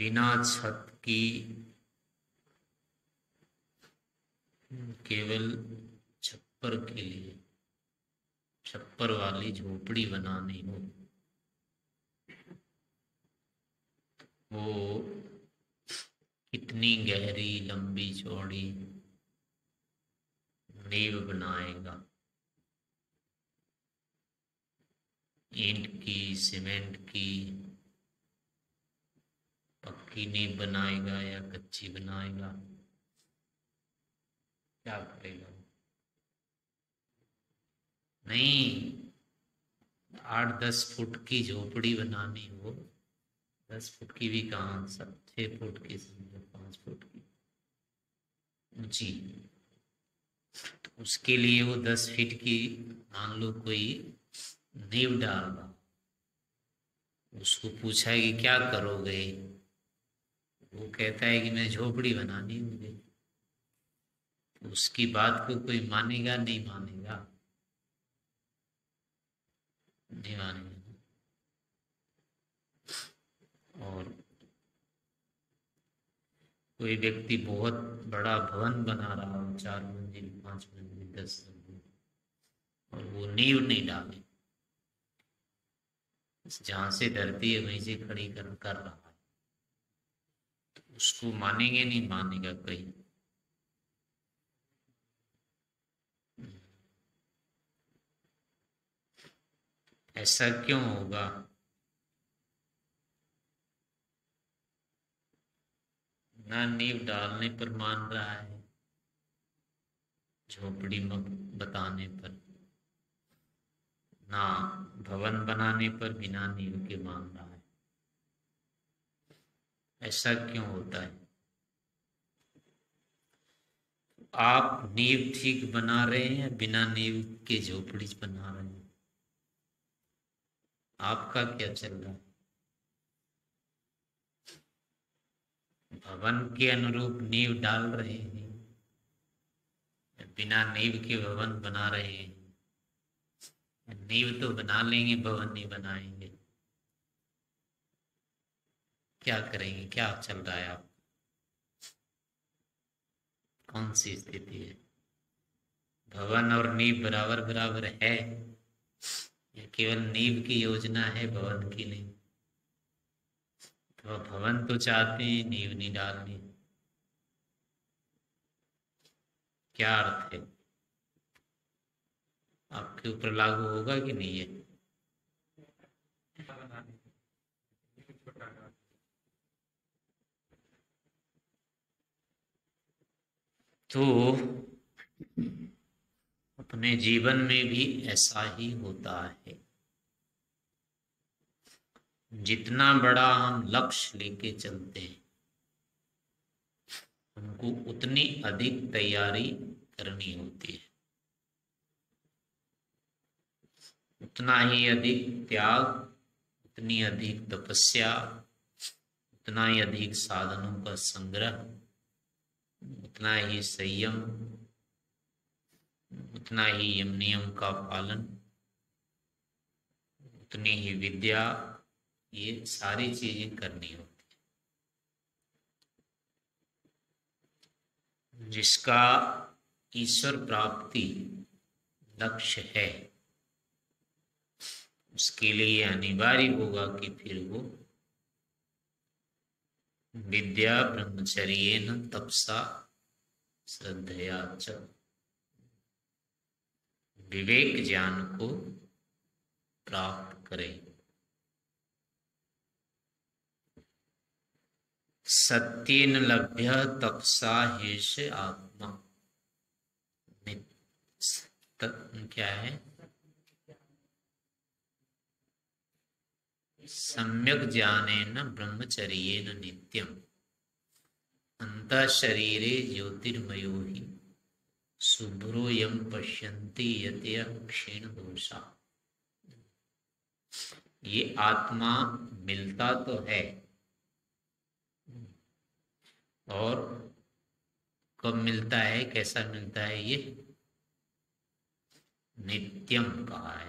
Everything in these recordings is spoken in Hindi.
बिना छत की केवल छप्पर के लिए छप्पर वाली झोपड़ी बनानी हो, वो कितनी गहरी लंबी चौड़ी नींव बनाएगा? ईंट की, सीमेंट की पक्की नींव बनाएगा या कच्ची बनाएगा? क्या करेगा? नहीं, 8-10 फुट की झोपड़ी बनानी हो, 10 फुट की भी कहाँ, सब 6 फुट की, समझो 5 फुट की ऊंची। तो उसके लिए वो 10 फीट की मान लो कोई नींव डाल रहा, उसको पूछा कि क्या करोगे, वो कहता है कि मैं झोपड़ी बनानी है मुझे। तो उसकी बात को कोई मानेगा? नहीं मानेगा, नहीं मानेगा। और कोई व्यक्ति बहुत बड़ा भवन बना रहा हो, 4 मंजिल, 5 मंजिल, 10 मंजिल, और वो नींव नहीं डाले, जहां से धरती है वहीं से खड़ी कर रहा है, तो उसको मानेंगे? नहीं मानेगा कोई। ऐसा क्यों होगा? ना नींव डालने पर मान रहा है, झोपड़ी बताने पर, ना भवन बनाने पर बिना नींव के मान रहा है। ऐसा क्यों होता है? आप नींव ठीक बना रहे हैं या बिना नींव के झोपड़ी बना रहे हैं? आपका क्या चल रहा है? भवन के अनुरूप नींव डाल रहे हैं, बिना नींव के भवन बना रहे हैं? नींव तो बना लेंगे, भवन नहीं बनाएंगे। क्या करेंगे? क्या चल रहा है? आप कौन सी स्थिति है? भवन और नींव बराबर बराबर है या केवल नींव की योजना है, भवन की नहीं? तो भवन तो चाहते हैं, नींव नहीं डालनी। क्या अर्थ है? आपके ऊपर लागू होगा कि नहीं है? तो अपने जीवन में भी ऐसा ही होता है। जितना बड़ा हम लक्ष्य लेके चलते हैं, हमको उतनी अधिक तैयारी करनी होती है, उतना ही अधिक त्याग, उतनी अधिक तपस्या, उतना ही अधिक साधनों का संग्रह, उतना ही संयम, उतना ही यम नियम का पालन, उतनी ही विद्या, ये सारी चीजें करनी होती है। जिसका ईश्वर प्राप्ति लक्ष्य है, उसके लिए अनिवार्य होगा कि फिर वो विद्या ब्रह्मचर्येन तपसा श्रद्धया च, विवेक ज्ञान को प्राप्त करे। सत्येन लभ्य तपसा हेष आत्मा। क्या है? सम्यक ज्ञानेन ब्रह्मचर्येन नित्यम अंतः शरीरे ज्योतिर्मयो हि शुभ्रो यम पश्यन्ति यतय क्षीण दोषा। ये आत्मा मिलता तो है, और कब मिलता है, कैसा मिलता है? ये नित्यम कहा है।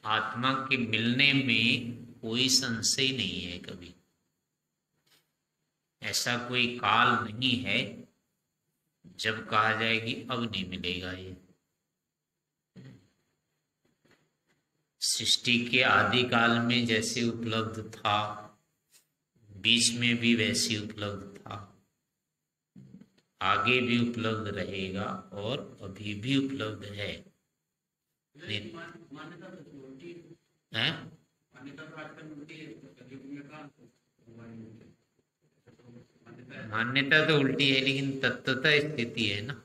आत्मा के मिलने में कोई संशय नहीं है कभी। ऐसा कोई काल नहीं है जब कहा जाए कि अब नहीं मिलेगा ये। सृष्टि के आदि काल में जैसे उपलब्ध था, बीच में भी वैसे उपलब्ध था, आगे भी उपलब्ध रहेगा और अभी भी उपलब्ध है। मान्यता तो उल्टी है, लेकिन तत्वतः स्थिति है ना।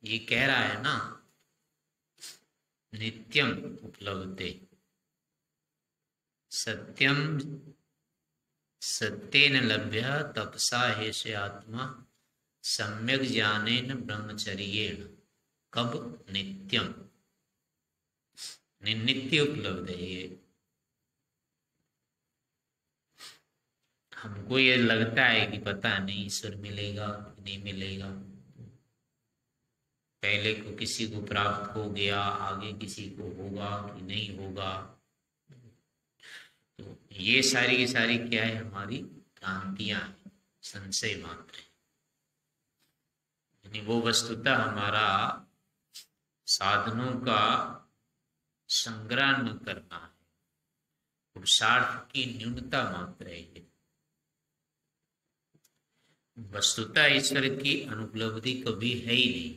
ये कह रहा है ना, नित्यम उपलब्धे सत्यम सत्येन लभ्य तपसा हेष आत्मा सम्यक ज्ञानेन ब्रह्मचर्येण। कब? नित्यम, नित्य उपलब्ध है ये। हमको ये लगता है कि पता नहीं ईश्वर मिलेगा कि नहीं मिलेगा, पहले को किसी को प्राप्त हो गया, आगे किसी को होगा कि नहीं होगा। तो ये सारी की सारी क्या है? हमारी भ्रांतियां हैं, संशय मात्र है। यानी वो वस्तुतः हमारा साधनों का संग्रह न करना है, पुरुषार्थ की न्यूनता मात्र है ये। वस्तुतः ईश्वर की अनुपलब्धि कभी है ही नहीं,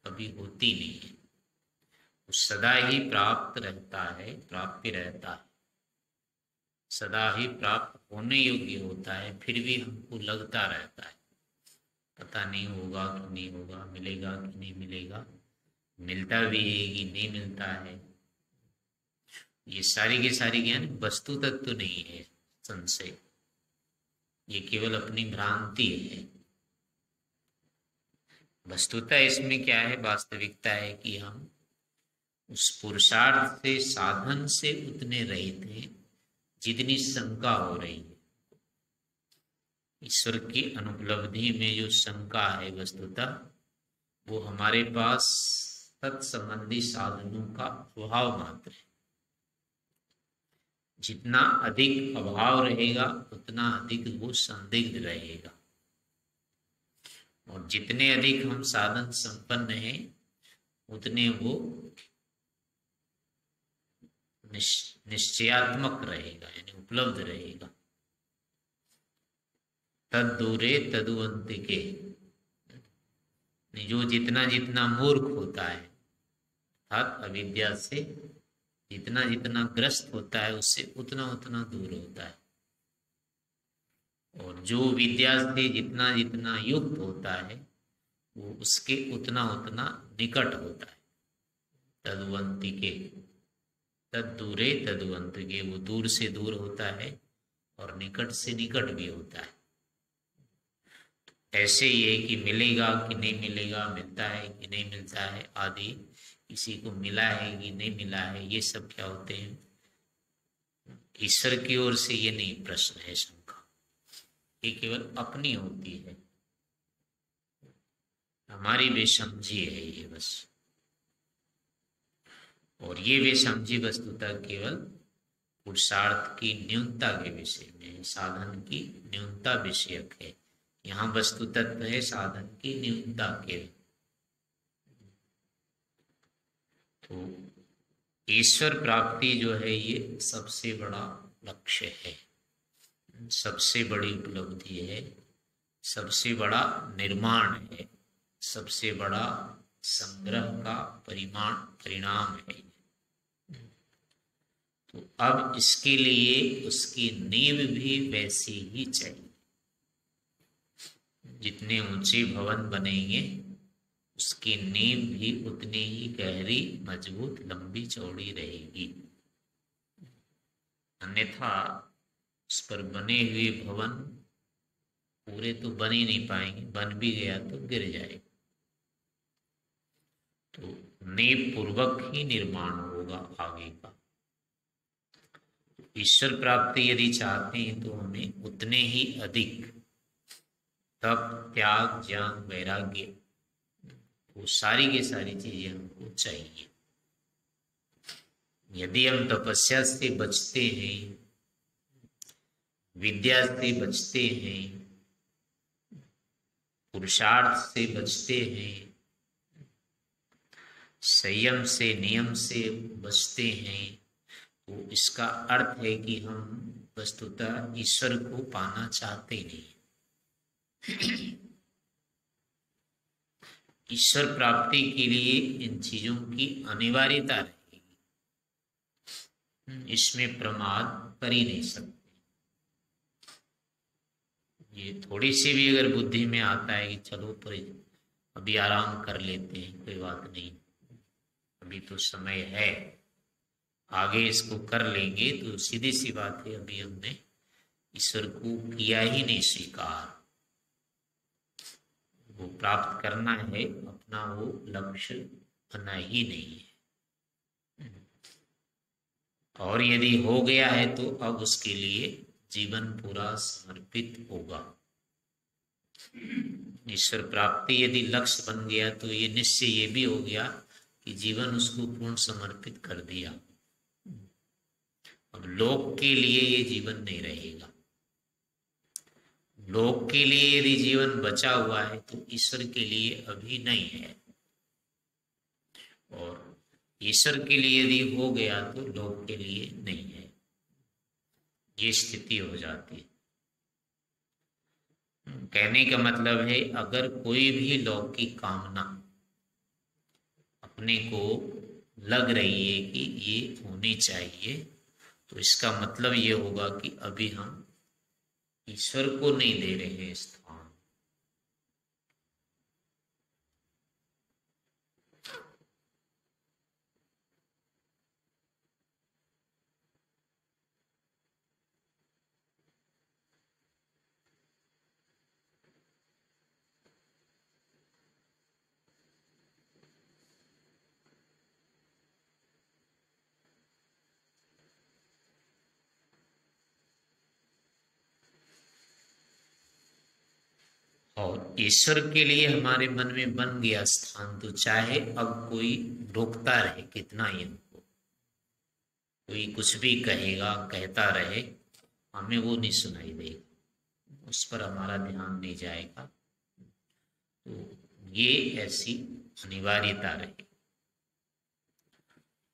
कभी होती नहीं है। वो सदा ही प्राप्त रहता है, प्राप्य रहता है, सदा ही प्राप्त होने योग्य होता है। फिर भी हमको लगता रहता है पता नहीं होगा कि नहीं होगा, मिलेगा कि नहीं मिलेगा, मिलता भी है कि नहीं मिलता है। ये सारी की सारी ज्ञान वस्तु तत्व नहीं है, संशय। ये केवल अपनी भ्रांति है। वस्तुतः इसमें क्या है? वास्तविकता है कि हम उस पुरुषार्थ से, साधन से उतने रहित हैं जितनी शंका हो रही है। ईश्वर की अनुपलब्धि में जो शंका है, वस्तुतः वो हमारे पास तत्संबंधी साधनों का अभाव मात्र है। जितना अधिक अभाव रहेगा उतना अधिक वो संदिग्ध रहेगा, और जितने अधिक हम साधन संपन्न हैं उतने वो निश्चयात्मक रहेगा, यानी उपलब्ध रहेगा। तद दूरे तदुअंतिके, जो जितना जितना मूर्ख होता है अर्थात अविद्या से जितना जितना ग्रस्त होता है उससे उतना उतना दूर होता है, और जो विद्या से जितना जितना युक्त होता है वो उसके उतना उतना निकट होता है। तदुअंतिके, तद दूरे तदुअंतिके, वो दूर से दूर होता है और निकट से निकट भी होता है। ऐसे ही है कि मिलेगा कि नहीं मिलेगा, मिलता है कि नहीं मिलता है आदि, किसी को मिला है कि नहीं मिला है, ये सब क्या होते हैं? ईश्वर की ओर से ये नहीं प्रश्न है शंका, ये केवल अपनी होती है, हमारी बेसमझी है ये बस। और ये बेसमझी वस्तुतः केवल पुरुषार्थ की न्यूनता के विषय में, साधन की न्यूनता विषयक है। यहाँ वस्तु तत्व है साधन की न्यूनता के। तो ईश्वर प्राप्ति जो है ये सबसे बड़ा लक्ष्य है, सबसे बड़ी उपलब्धि है, सबसे बड़ा निर्माण है, सबसे बड़ा संग्रह का परिणाम है। तो अब इसके लिए उसकी नींव भी वैसी ही चाहिए। जितने ऊंचे भवन बनेंगे उसकी नींव भी उतनी ही गहरी, मजबूत, लंबी चौड़ी रहेगी। अन्यथा उस पर बने हुए भवन पूरे तो बन ही नहीं पाएंगे, बन भी गया तो गिर जाएगा। तो नींव पूर्वक ही निर्माण होगा आगे का। ईश्वर प्राप्ति यदि चाहते हैं तो हमें उतने ही अधिक तप, त्याग, ज्ञान, वैराग्य, वो सारी की सारी चीजें हमको चाहिए। यदि हम तपस्या से बचते हैं, विद्या से बचते हैं, पुरुषार्थ से बचते हैं, संयम से, नियम से बचते हैं, तो इसका अर्थ है कि हम वस्तुतः ईश्वर को पाना चाहते नहीं। ईश्वर प्राप्ति के लिए इन चीजों की अनिवार्यता रहेगी, इसमें प्रमाद कर ही नहीं सकते। ये थोड़ी सी भी अगर बुद्धि में आता है कि चलो पर अभी आराम कर लेते हैं, कोई बात नहीं, अभी तो समय है, आगे इसको कर लेंगे, तो सीधी सी बात है अभी हमने ईश्वर को किया ही नहीं स्वीकार। वो प्राप्त करना है, अपना वो लक्ष्य बना ही नहीं है। और यदि हो गया है तो अब उसके लिए जीवन पूरा समर्पित होगा। ईश्वर प्राप्ति यदि लक्ष्य बन गया तो ये निश्चय ये भी हो गया कि जीवन उसको पूर्ण समर्पित कर दिया। अब लोक के लिए ये जीवन नहीं रहेगा। लोक के लिए यदि जीवन बचा हुआ है तो ईश्वर के लिए अभी नहीं है, और ईश्वर के लिए यदि हो गया तो लोक के लिए नहीं है। ये स्थिति हो जाती है। कहने का मतलब है अगर कोई भी लौकिक कामना अपने को लग रही है कि ये होनी चाहिए, तो इसका मतलब ये होगा कि अभी हम ईश्वर को नहीं दे रहे हैं स्थान। और ईश्वर के लिए हमारे मन में बन गया स्थान, तो चाहे अब कोई रोकता रहे कितना ही हमको, कोई कुछ भी कहेगा, कहता रहे, हमें वो नहीं सुनाई देगा, उस पर हमारा ध्यान नहीं जाएगा। तो ये ऐसी अनिवार्यता रहे।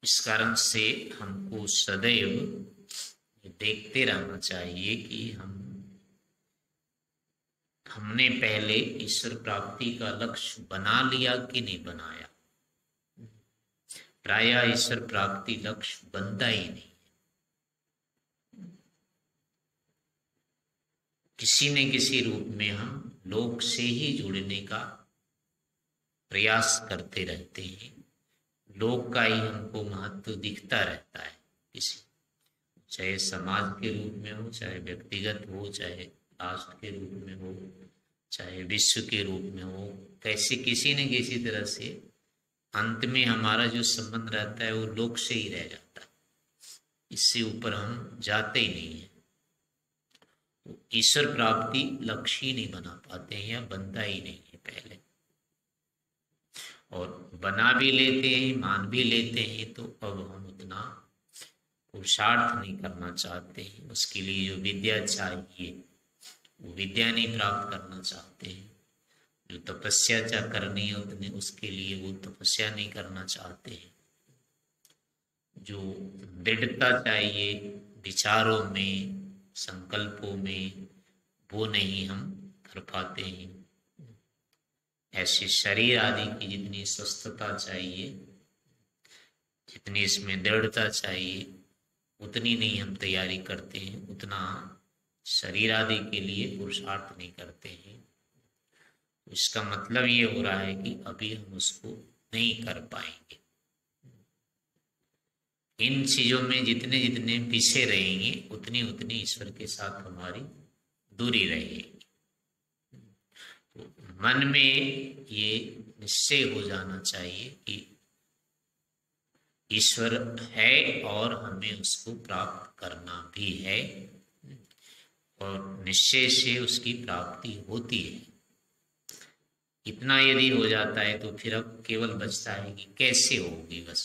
इस कारण से हमको सदैव देखते रहना चाहिए कि हमने पहले ईश्वर प्राप्ति का लक्ष्य बना लिया कि नहीं बनाया। प्रायः ईश्वर प्राप्ति लक्ष्य बनता ही नहीं। किसी न किसी रूप में हम लोक से ही जुड़ने का प्रयास करते रहते हैं। लोक का ही हमको महत्व दिखता रहता है, किसी, चाहे समाज के रूप में हो, चाहे व्यक्तिगत हो, चाहे राष्ट्र के रूप में हो, चाहे विश्व के रूप में हो, कैसे किसी न किसी तरह से अंत में हमारा जो संबंध रहता है वो लोक से ही रह जाता है। इससे ऊपर हम जाते ही नहीं है। तो ईश्वर प्राप्ति लक्ष्य ही नहीं बना पाते हैं, या बनता ही नहीं है पहले। और बना भी लेते हैं, मान भी लेते हैं, तो अब हम उतना पुरुषार्थ नहीं करना चाहते हैं। उसके लिए जो विद्या चाहिए वो विद्या नहीं प्राप्त करना चाहते हैं। जो तपस्या करनी है उतने, उसके लिए वो तपस्या नहीं करना चाहते हैं। जो दृढ़ता चाहिए विचारों में, संकल्पों में, वो नहीं हम कर पाते हैं। ऐसे शरीर आदि की जितनी स्वस्थता चाहिए, जितनी इसमें दृढ़ता चाहिए, उतनी नहीं हम तैयारी करते हैं, उतना शरीर आदि के लिए पुरुषार्थ नहीं करते हैं। इसका मतलब ये हो रहा है कि अभी हम उसको नहीं कर पाएंगे। इन चीजों में जितने जितने पीछे रहेंगे उतनी उतनी ईश्वर के साथ हमारी दूरी रहेगी। तो मन में ये निश्चय हो जाना चाहिए कि ईश्वर है और हमें उसको प्राप्त करना भी है, और निश्चय से उसकी प्राप्ति होती है। इतना यदि हो जाता है तो फिर अब केवल बचता है कि कैसे होगी, बस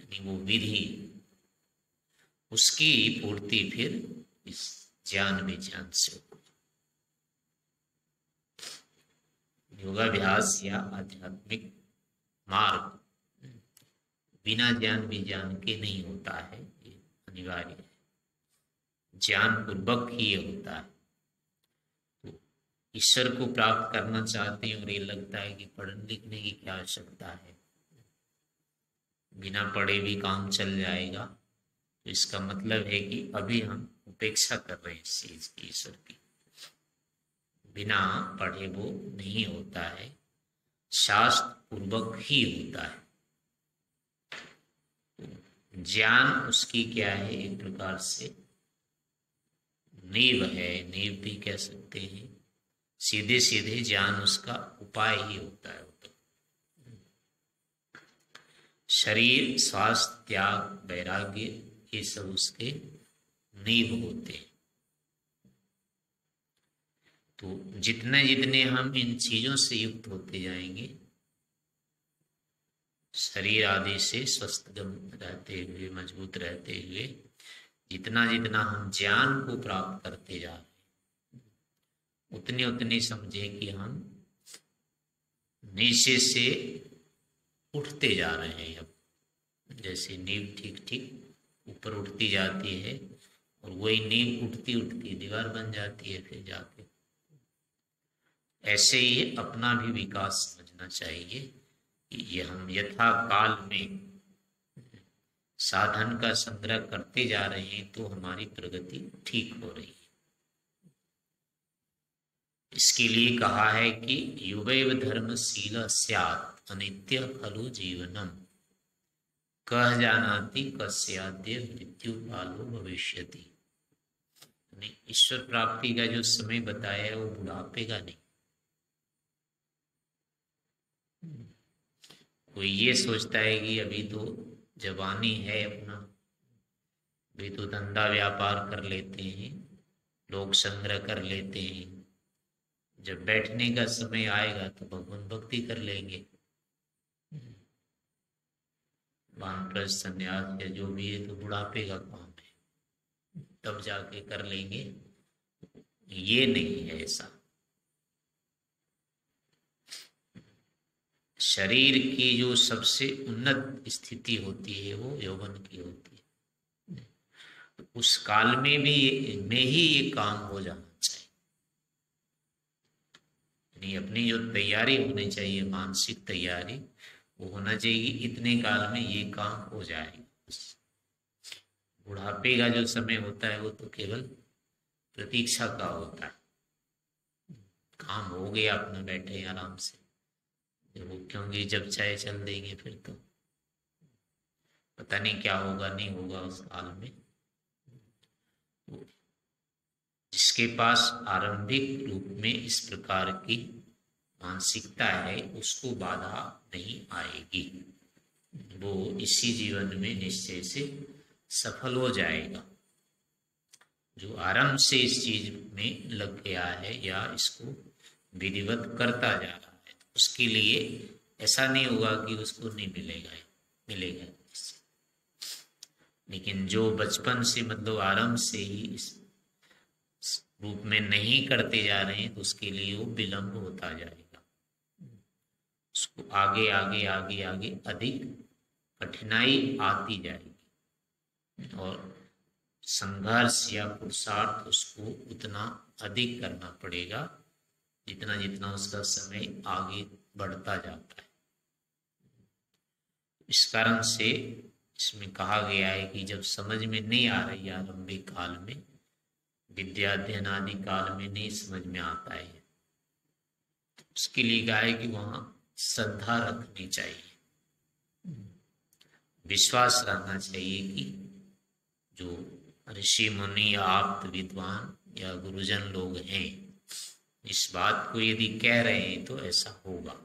यानी वो विधि, उसकी पूर्ति फिर इस ज्ञान विज्ञान से होगी। योगाभ्यास या आध्यात्मिक मार्ग बिना ज्ञान विज्ञान के नहीं होता है, ये अनिवार्य है। ज्ञान पूर्वक ही ये होता है। तो ईश्वर को प्राप्त करना चाहते हैं और ये लगता है कि पढ़ने लिखने की क्या आवश्यकता है, बिना पढ़े भी काम चल जाएगा, तो इसका मतलब है कि अभी हम उपेक्षा कर रहे हैं इस चीज की, ईश्वर की। बिना पढ़े वो नहीं होता है, शास्त्र पूर्वक ही होता है। ज्ञान उसकी क्या है, एक प्रकार से नींव है, नींव भी कह सकते हैं। सीधे सीधे ज्ञान उसका उपाय ही होता है। शरीर, स्वास्थ्य, त्याग, वैराग्य, ये सब उसके नींव होते हैं। तो जितने जितने हम इन चीजों से युक्त होते जाएंगे, शरीर आदि से स्वस्थ रहते हुए, मजबूत रहते हुए, जितना जितना हम ज्ञान को प्राप्त करते जा रहे हैं, उतनी उतनी समझे कि हम नीचे से उठते जा रहे हैं। अब जैसे नींव ठीक ठीक ऊपर उठती जाती है, और वही नींव उठती उठती दीवार बन जाती है फिर जाके। ऐसे ही अपना भी विकास समझना चाहिए कि ये हम यथा काल में साधन का संग्रह करते जा रहे हैं, तो हमारी प्रगति ठीक हो रही है। इसके लिए कहा है कि युवैव धर्मशील स्यात् अनित्य खलु जीवनम, कह जानाति कस्याद्य मृत्यु कालो भविष्यति। ईश्वर प्राप्ति का जो समय बताया है वो बुढ़ापे का नहीं। कोई ये सोचता है कि अभी तो जवानी है अपना, अभी तो धंधा व्यापार कर लेते हैं, लोग संग्रह कर लेते हैं, जब बैठने का समय आएगा तो भगवान भक्ति कर लेंगे, वानप्रस्थ संन्यास या जो भी है तो बुढ़ापे का काम है, तब जाके कर लेंगे। ये नहीं है ऐसा। शरीर की जो सबसे उन्नत स्थिति होती है वो यौवन की होती है। तो उस काल में भी ही ये काम हो जाना चाहिए। यानी अपनी जो तैयारी होनी चाहिए, मानसिक तैयारी, वो होना चाहिए इतने काल में ये काम हो जाएगा। बुढ़ापे का जो समय होता है वो तो केवल प्रतीक्षा का होता है। काम हो गया, अपना बैठे आराम से, वो क्योंकि जब चाहे चल देंगे, फिर तो पता नहीं क्या होगा नहीं होगा उस काल में। जिसके पास आरंभिक रूप में इस प्रकार की मानसिकता है, उसको बाधा नहीं आएगी, वो इसी जीवन में निश्चय से सफल हो जाएगा। जो आरंभ से इस चीज में लग गया है या इसको विधिवत करता जा रहा है, उसके लिए ऐसा नहीं होगा कि उसको नहीं मिलेगा, मिलेगा। लेकिन जो बचपन से मतलब आरंभ से ही इस रूप में नहीं करते जा रहे हैं, तो उसके लिए वो विलंब होता जाएगा। उसको आगे आगे आगे आगे अधिक कठिनाई आती जाएगी, और संघर्ष या पुरुषार्थ उसको उतना अधिक करना पड़ेगा जितना जितना उसका समय आगे बढ़ता जाता है। इस कारण से इसमें कहा गया है कि जब समझ में नहीं आ रही आरंभिक काल में, विद्या अध्ययन आदि काल में नहीं समझ में आता है, उसके लिए कहा है कि वहां श्रद्धा रखनी चाहिए, विश्वास रहना चाहिए कि जो ऋषि मुनि या आप्त विद्वान या गुरुजन लोग हैं, इस बात को यदि कह रहे हैं तो ऐसा होगा।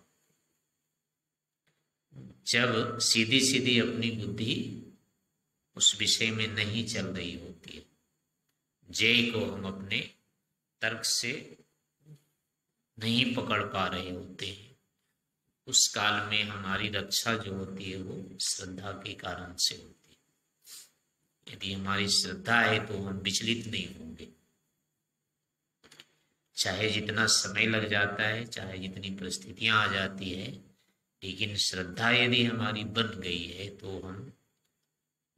जब सीधी सीधी अपनी बुद्धि उस विषय में नहीं चल रही होती है, जय को हम अपने तर्क से नहीं पकड़ पा रहे होते हैं, उस काल में हमारी रक्षा जो होती है वो श्रद्धा के कारण से होती है। यदि हमारी श्रद्धा है तो हम विचलित नहीं होंगे, चाहे जितना समय लग जाता है, चाहे जितनी परिस्थितियां आ जाती है, लेकिन श्रद्धा यदि हमारी बन गई है तो हम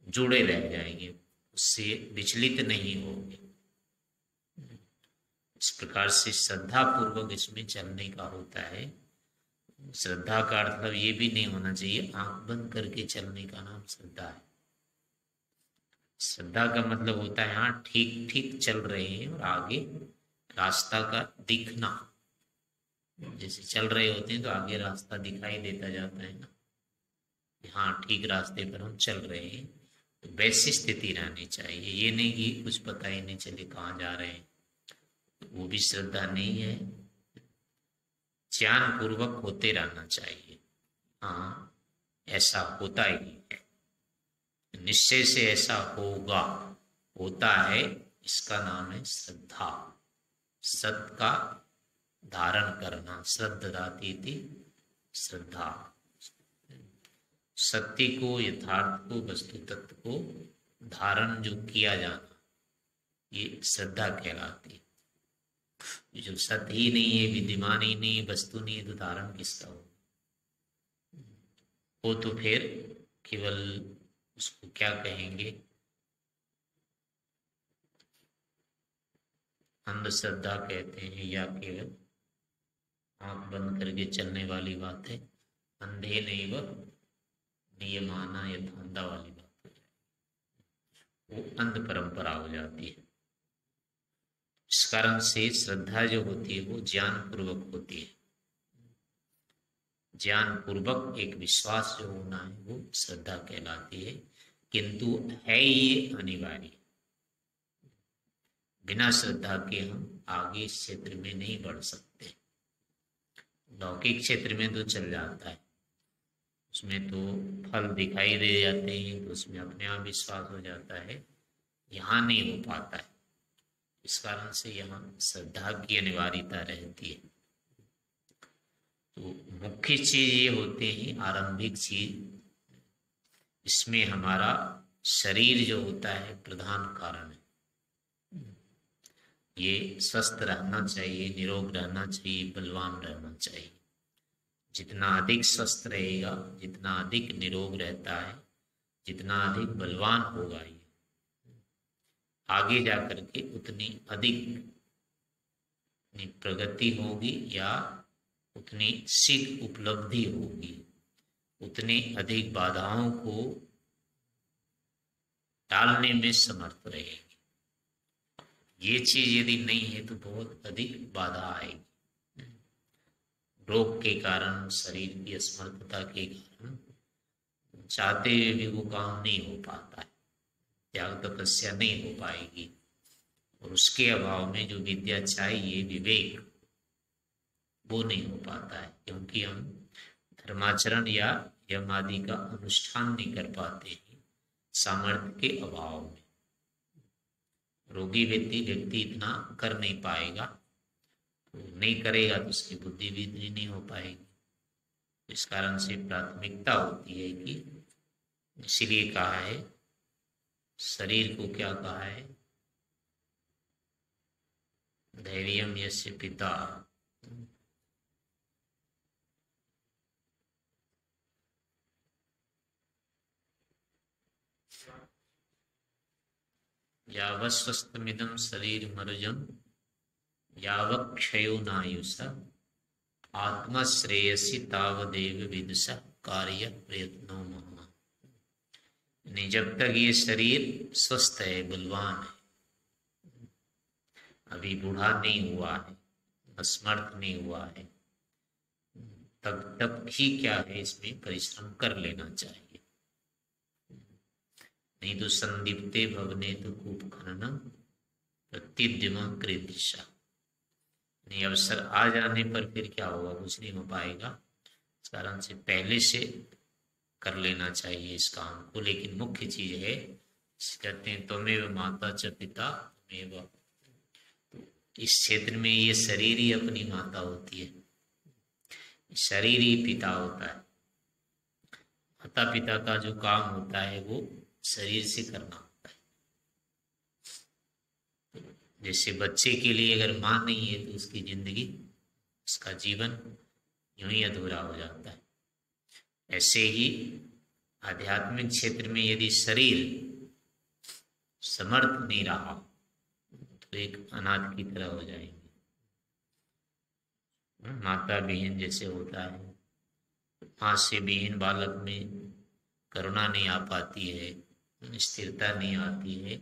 जुड़े रह जाएंगे, उससे विचलित नहीं होंगे। इस प्रकार से श्रद्धा पूर्वक इसमें चलने का होता है। श्रद्धा का अर्थ मतलब ये भी नहीं होना चाहिए आंख बंद करके चलने का नाम श्रद्धा है। श्रद्धा का मतलब होता है हाँ ठीक ठीक चल रहे हैं और आगे रास्ता का दिखना, जैसे चल रहे होते हैं तो आगे रास्ता दिखाई देता जाता है ना, हाँ ठीक रास्ते पर हम चल रहे हैं, तो वैसी स्थिति रहनी चाहिए। ये नहीं कि कुछ पता ही नहीं चले कहाँ जा रहे हैं, तो वो भी श्रद्धा नहीं है। ज्ञान पूर्वक होते रहना चाहिए, हाँ ऐसा होता ही है, निश्चय से ऐसा होगा, होता है, इसका नाम है श्रद्धा। सत का धारण करना, श्रद्धाति थी श्रद्धा। सत्य को, यथार्थ को, वस्तु तत्व को धारण जो किया जाना, ये श्रद्धा कहलाती है। जो सत्य ही नहीं है, विद्यमान ही नहीं, वस्तु नहीं है, तो धारण किसका हो तो फिर केवल उसको क्या कहेंगे, अंधश्रद्धा कहते हैं, या केवल आंख बंद करके चलने वाली बात है। अंधे नहीं व नियमाना यथांधा वाली बात हो जाए, वो अंध परंपरा हो जाती है। इस कारण से श्रद्धा जो होती है वो ज्ञान पूर्वक होती है। ज्ञान पूर्वक एक विश्वास जो होना है वो श्रद्धा कहलाती है, किंतु है ये अनिवार्य। बिना श्रद्धा के हम आगे इस क्षेत्र में नहीं बढ़ सकते। लौकिक क्षेत्र में तो चल जाता है, उसमें तो फल दिखाई दे जाते हैं, तो उसमें अपने आप विश्वास हो जाता है। यहाँ नहीं हो पाता है, इस कारण से यहाँ श्रद्धा की अनिवार्यता रहती है। तो मुख्य चीज ये होते हैं, आरंभिक चीज, इसमें हमारा शरीर जो होता है प्रधान कारण है। ये स्वस्थ रहना चाहिए, निरोग रहना चाहिए, बलवान रहना चाहिए। जितना अधिक स्वस्थ रहेगा, जितना अधिक निरोग रहता है, जितना अधिक बलवान होगा, ये आगे जाकर के उतनी अधिक प्रगति होगी या उतनी शीघ्र उपलब्धि होगी, उतनी अधिक बाधाओं को टालने में समर्थ रहेगी। ये चीज यदि नहीं है तो बहुत अधिक बाधा आएगी। रोग के कारण, शरीर की असमर्थता के कारण चाहते हुए भी वो काम नहीं हो पाता है, त्याग तपस्या नहीं हो पाएगी। और उसके अभाव में जो विद्या चाहिए, विवेक, वो नहीं हो पाता है, क्योंकि हम धर्माचरण या यम आदि का अनुष्ठान नहीं कर पाते हैं सामर्थ्य के अभाव में। रोगी व्यक्ति इतना कर नहीं पाएगा, तो नहीं करेगा तो उसकी बुद्धि भी इतनी नहीं हो पाएगी। इस कारण से प्राथमिकता होती है कि, इसीलिए कहा है शरीर को, क्या कहा है, धैर्यम यस्य पिता, यावस्वस्थमिदं शरीर मरुजम यावक्षयो नायुष आत्मश्रेयसी तावदेव विदुष कार्य प्रयत्नो महा। जब तक ये शरीर स्वस्थ है, बलवान है, अभी बूढ़ा नहीं हुआ है, असमर्थ नहीं हुआ है, तब ही क्या है, इसमें परिश्रम कर लेना चाहिए। नहीं तो संदीप्ते भवने तो कूप खननम प्रत्युद्यम कृदिशा, नहीं अवसर आ जाने पर फिर क्या होगा, कुछ नहीं हो पाएगा। इस कारण से पहले से कर लेना चाहिए इस काम को। लेकिन मुख्य चीज है, कहते हैं त्वमेव माता च पिता त्वमेव, तो इस क्षेत्र में ये शरीर ही अपनी माता होती है। शरीर ही पिता होता है। माता पिता का जो काम होता है वो शरीर से करना होता है। जैसे बच्चे के लिए अगर माँ नहीं है तो उसकी जिंदगी, उसका जीवन यूं ही अधूरा हो जाता है। ऐसे ही आध्यात्मिक क्षेत्र में यदि शरीर समर्थ नहीं रहा तो एक अनाथ की तरह हो जाएंगे। माता विहीन जैसे होता है, माँ से विहीन बालक में करुणा नहीं आ पाती है, स्थिरता नहीं आती है,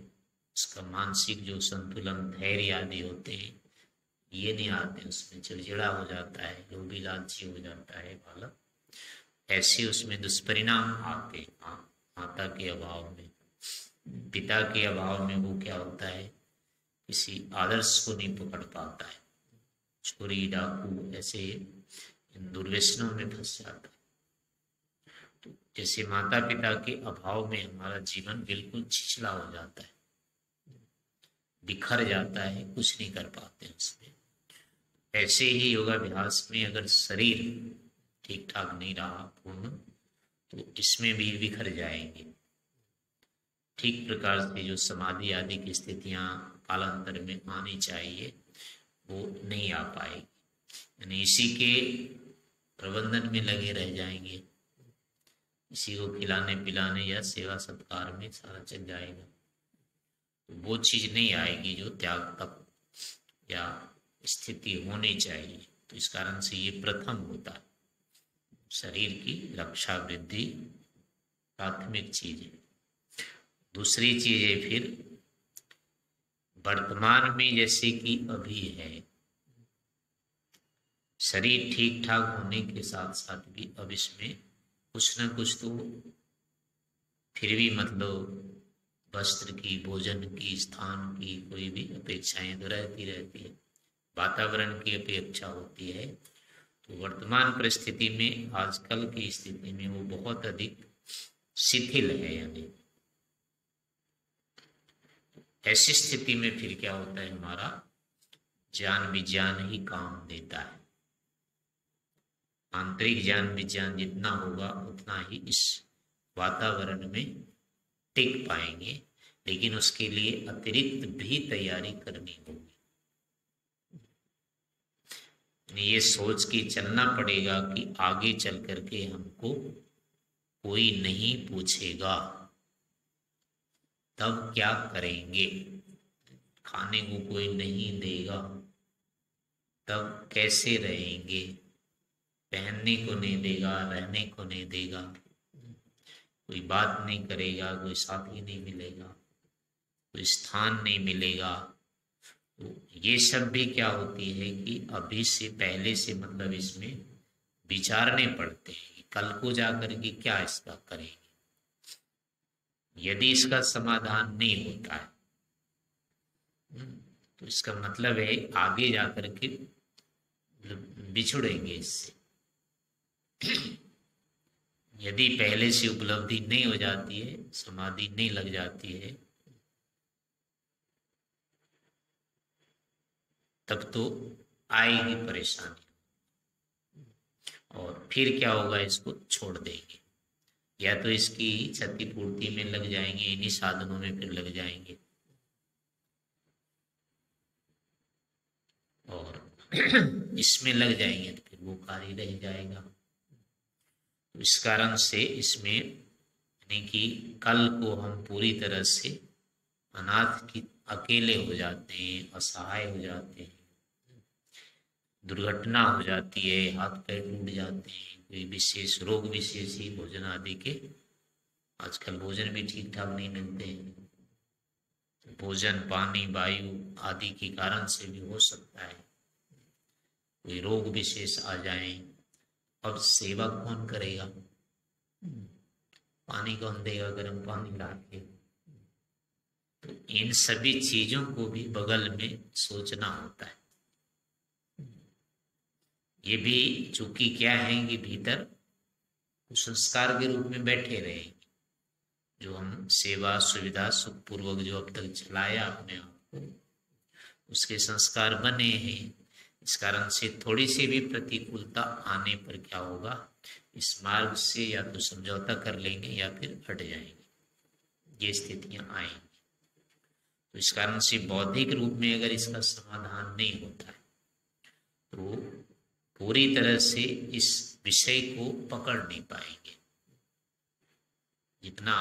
उसका मानसिक जो संतुलन, धैर्य आदि होते हैं ये नहीं आते, उसमें चिड़चिड़ा हो जाता है, लोभी लालची हो जाता है बालक। ऐसे उसमें दुष्परिणाम आते हैं माता के अभाव में। पिता के अभाव में वो क्या होता है, किसी आदर्श को नहीं पकड़ पाता है, चोरी डाकू ऐसे इन दुर्व्यसनों में फंस जाता है। तो जैसे माता पिता के अभाव में हमारा जीवन बिल्कुल छिछला हो जाता है, बिखर जाता है, कुछ नहीं कर पाते उसमें। ऐसे ही योगाभ्यास में अगर शरीर ठीक ठाक नहीं रहा पूर्ण, तो इसमें भी बिखर जाएंगे। ठीक प्रकार से जो समाधि आदि की स्थितियां कालांतर में आनी चाहिए वो नहीं आ पाएगी, यानी इसी के प्रबंधन में लगे रह जाएंगे, इसी को खिलाने पिलाने या सेवा सत्कार में सारा चल जाएगा। तो वो चीज नहीं आएगी जो त्याग तप या स्थिति होनी चाहिए। तो इस कारण से ये प्रथम होता है, शरीर की रक्षा वृद्धि प्राथमिक चीज है। दूसरी चीज है फिर वर्तमान में जैसे कि अभी है, शरीर ठीक ठाक होने के साथ साथ भी अब इसमें कुछ न कुछ तो फिर भी मतलब वस्त्र की, भोजन की, स्थान की कोई भी अपेक्षाएं तो रहती है, वातावरण की अपेक्षा होती है। तो वर्तमान परिस्थिति में, आजकल की स्थिति में वो बहुत अधिक शिथिल है। यानी ऐसी स्थिति में फिर क्या होता है, हमारा ज्ञान विज्ञान ही काम देता है। आंतरिक ज्ञान विज्ञान जितना होगा उतना ही इस वातावरण में टिक पाएंगे, लेकिन उसके लिए अतिरिक्त भी तैयारी करनी होगी। ये सोच के चलना पड़ेगा कि आगे चल करके हमको कोई नहीं पूछेगा, तब क्या करेंगे। खाने को कोई नहीं देगा तब कैसे रहेंगे, पहनने को नहीं देगा, रहने को नहीं देगा, कोई बात नहीं करेगा, कोई साथी नहीं मिलेगा, कोई स्थान नहीं मिलेगा। तो ये सब भी क्या होती है कि अभी से पहले से मतलब इसमें विचारने पड़ते हैं कि कल को जाकर के क्या इसका करेंगे। यदि इसका समाधान नहीं होता है तो इसका मतलब है आगे जाकर के बिछुड़ेंगे इससे। यदि पहले से उपलब्धि नहीं हो जाती है, समाधि नहीं लग जाती है, तब तो आएगी परेशानी, और फिर क्या होगा, इसको छोड़ देंगे, या तो इसकी क्षतिपूर्ति में लग जाएंगे, इन्हीं साधनों में फिर लग जाएंगे, और इसमें लग जाएंगे तो फिर वो कार्य रह जाएगा। तो इस कारण से इसमें यानी कि कल को हम पूरी तरह से अनाथ की अकेले हो जाते हैं, असहाय हो जाते हैं, दुर्घटना हो जाती है, हाथ पैर टूट जाते हैं, कोई विशेष रोग विशेष ही भोजन आदि के, आजकल भोजन भी ठीक ठाक नहीं मिलते हैं, भोजन पानी वायु आदि के कारण से भी हो सकता है, कोई रोग विशेष आ जाए। अब सेवा कौन करेगा, पानी कौन देगा, गर्म पानी ला के। तो इन सभी चीजों को भी बगल में सोचना होता है। ये भी चूंकि क्या है कि भीतर संस्कार के रूप में बैठे रहेंगे, जो हम सेवा सुविधा सुखपूर्वक जो अब तक चलाया अपने आप को, उसके संस्कार बने हैं। इस कारण से थोड़ी सी भी प्रतिकूलता आने पर क्या होगा, इस मार्ग से या तो समझौता कर लेंगे या फिर हट जाएंगे, ये स्थितियां आएंगी। तो इस कारण से बौद्धिक रूप में अगर इसका समाधान नहीं होता है तो पूरी तरह से इस विषय को पकड़ नहीं पाएंगे। जितना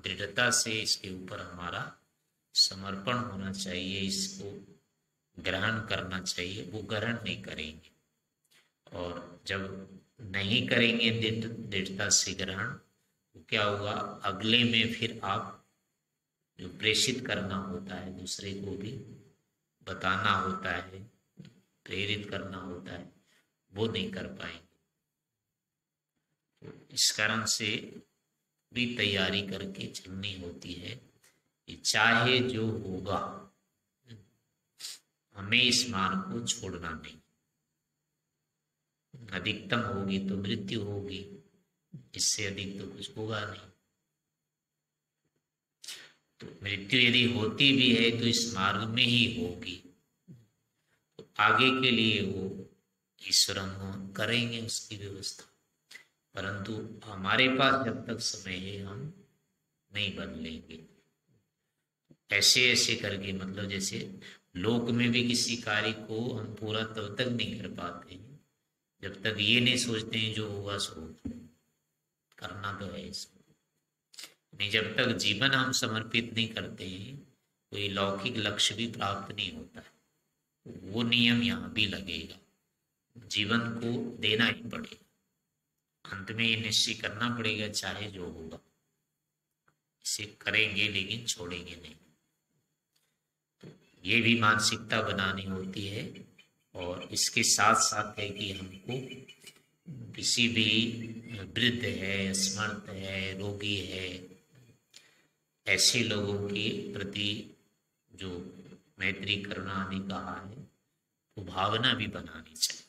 दृढ़ता से इसके ऊपर हमारा समर्पण होना चाहिए, इसको ग्रहण करना चाहिए, वो ग्रहण नहीं करेंगे। और जब नहीं करेंगे दृढ़ता से ग्रहण, तो क्या होगा, अगले में फिर आप जो प्रेषित करना होता है, दूसरे को भी बताना होता है, प्रेरित करना होता है, वो नहीं कर पाएंगे। तो इस कारण से भी तैयारी करके चलनी होती है कि चाहे जो होगा हमें इस मार्ग को छोड़ना नहीं। अधिकतम होगी तो मृत्यु होगी, इससे अधिक तो कुछ होगा नहीं। तो मृत्यु यदि होती भी है तो इस मार्ग में ही होगी। तो आगे के लिए वो ईश्वर हम करेंगे उसकी व्यवस्था, परंतु हमारे पास जब तक समय है हम नहीं बदलेंगे। ऐसे ऐसे करके, मतलब जैसे लोक में भी किसी कार्य को हम पूरा तब तक नहीं कर पाते हैं जब तक ये नहीं सोचते हैं जो होगा सो करना तो है इसको। नहीं, जब तक जीवन हम समर्पित नहीं करते हैं कोई लौकिक लक्ष्य भी प्राप्त नहीं होता है। वो नियम यहाँ भी लगेगा, जीवन को देना ही पड़ेगा। अंत में ये निश्चय करना पड़ेगा चाहे जो होगा, इसे करेंगे लेकिन छोड़ेंगे नहीं। तो ये भी मानसिकता बनानी होती है। और इसके साथ साथ है कि हमको किसी भी वृद्ध है, असमर्थ है, रोगी है, ऐसे लोगों के प्रति जो मैत्री करुणा आदि कहा है, वो भावना भी बनानी चाहिए।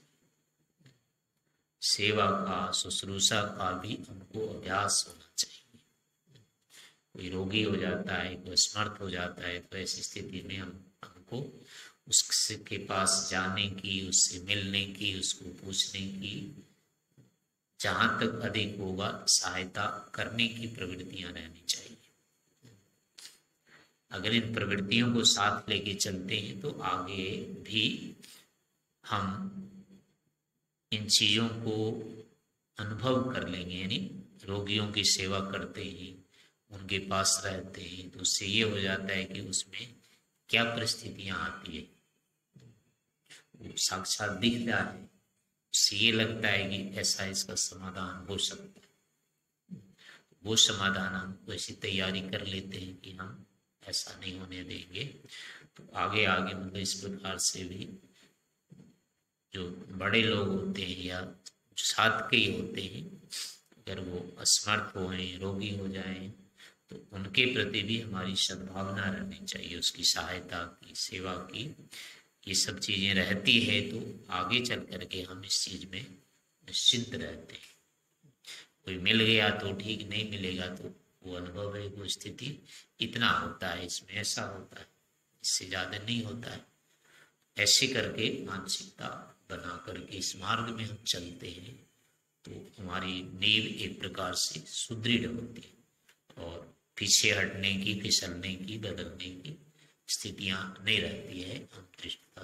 सेवा का, शुश्रूषा का भी हमको अभ्यास होना चाहिए। कोई रोगी हो जाता है, कोई असमर्थ हो जाता है, तो ऐसी स्थिति में हमको उसके पास जाने की, उससे मिलने की, उसको पूछने की, जहां तक अधिक होगा सहायता करने की प्रवृत्तियां रहनी चाहिए। अगर इन प्रवृत्तियों को साथ लेके चलते हैं तो आगे भी हम इन चीजों को अनुभव कर लेंगे। यानी रोगियों की सेवा करते हैं, उनके पास रहते हैं, तो उससे ये हो जाता है कि उसमें क्या परिस्थितियां आती है वो साक्षात दिख रहा है, उससे ये लगता है कि ऐसा इसका समाधान हो सकता है। वो समाधान हम वैसी तैयारी कर लेते हैं कि हम ऐसा नहीं होने देंगे। तो आगे आगे मतलब इस प्रकार से भी जो बड़े लोग होते हैं या साथ के ही होते हैं, अगर वो असमर्थ हो, रोगी हो जाएं, तो उनके प्रति भी हमारी सद्भावना रहनी चाहिए, उसकी सहायता की, सेवा की, ये सब चीज़ें रहती है तो आगे चल करके हम इस चीज़ में निश्चिंत रहते हैं। कोई मिल गया तो ठीक, नहीं मिलेगा तो वो अनुभव है, वो स्थिति इतना होता है, इसमें ऐसा होता है, इससे ज़्यादा नहीं होता है। ऐसे करके मानसिकता बना करके इस मार्ग में हम चलते हैं तो हमारी नींव एक प्रकार से सुदृढ़ होती है और पीछे हटने की, फिसलने की, बदलने की स्थितियां नहीं रहती है। हम दृष्टता